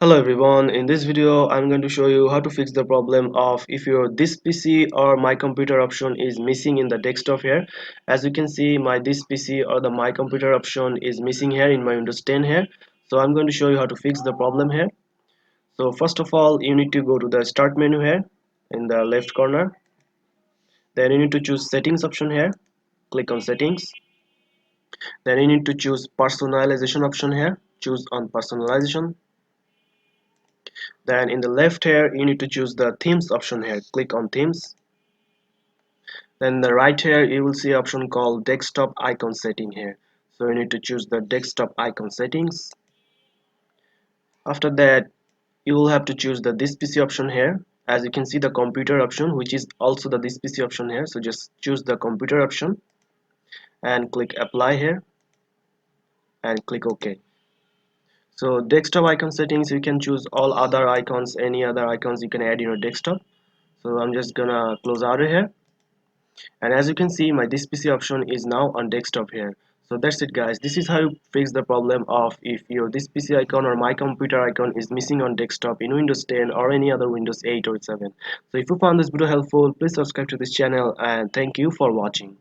Hello everyone, in this video I'm going to show you how to fix the problem of if your this PC or my computer option is missing in the desktop here. As you can see, my this PC or the my computer option is missing here in my Windows 10 here. So I'm going to show you how to fix the problem here. So first of all, you need to go to the start menu here in the left corner. Then you need to choose settings option here. Click on settings. Then you need to choose personalization option here. Choose on personalization. Then in the left here you need to choose the themes option here. Click on themes. Then in the right here you will see option called desktop icon setting here. So you need to choose the desktop icon settings. After that you will have to choose the this PC option here. As you can see, the computer option, which is also the this PC option here. So just choose the computer option and click apply here and click OK. So desktop icon settings, you can choose all other icons, any other icons you can add in your desktop. So I'm just gonna close out of here. And as you can see, my this PC option is now on desktop here. So that's it guys, this is how you fix the problem of if your this PC icon or my computer icon is missing on desktop in Windows 10 or any other Windows 8 or 7. So if you found this video helpful, please subscribe to this channel and thank you for watching.